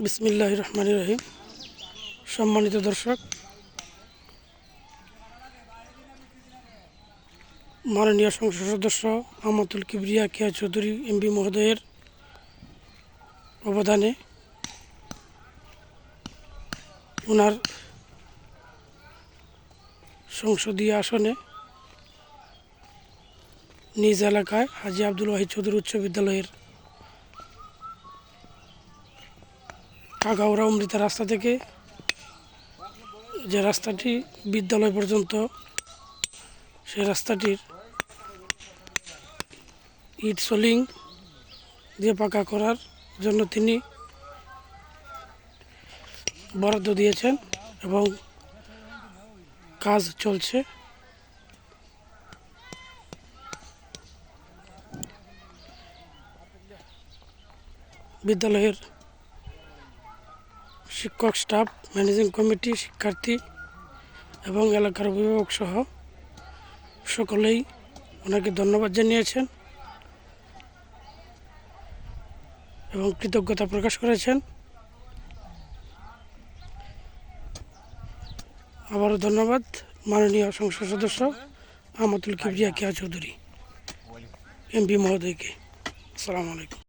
বিসমিল্লাহির রহমানির রহিম। সম্মানিত দর্শক, মাননীয় সংসদ সদস্য আমাতুল কিবরিয়া কেয়া চৌধুরী এমপি মহোদয়ের অবদানে ওনার সংসদীয় আসনে নিজ এলাকায় হাজী আব্দুল ওয়াহিদ চৌধুরী উচ্চ বিদ্যালয়ের আগাউড়া অমৃতা রাস্তা থেকে যে রাস্তাটি বিদ্যালয় পর্যন্ত, সেই রাস্তাটির ইট সোলিং দিয়ে পাকা করার জন্য তিনি বরাদ্দ দিয়েছেন এবং কাজ চলছে। বিদ্যালয়ের শিক্ষক, স্টাফ, ম্যানেজিং কমিটি, শিক্ষার্থী এবং এলাকার অভিভাবক সহ সকলেই ওনাকে ধন্যবাদ জানিয়েছেন এবং কৃতজ্ঞতা প্রকাশ করেছেন। আবারও ধন্যবাদ মাননীয় সংসদ সদস্য আমাতুল কিবরিয়া কেয়া চৌধুরী এমপি মহোদয়কে। আসসালামু আলাইকুম।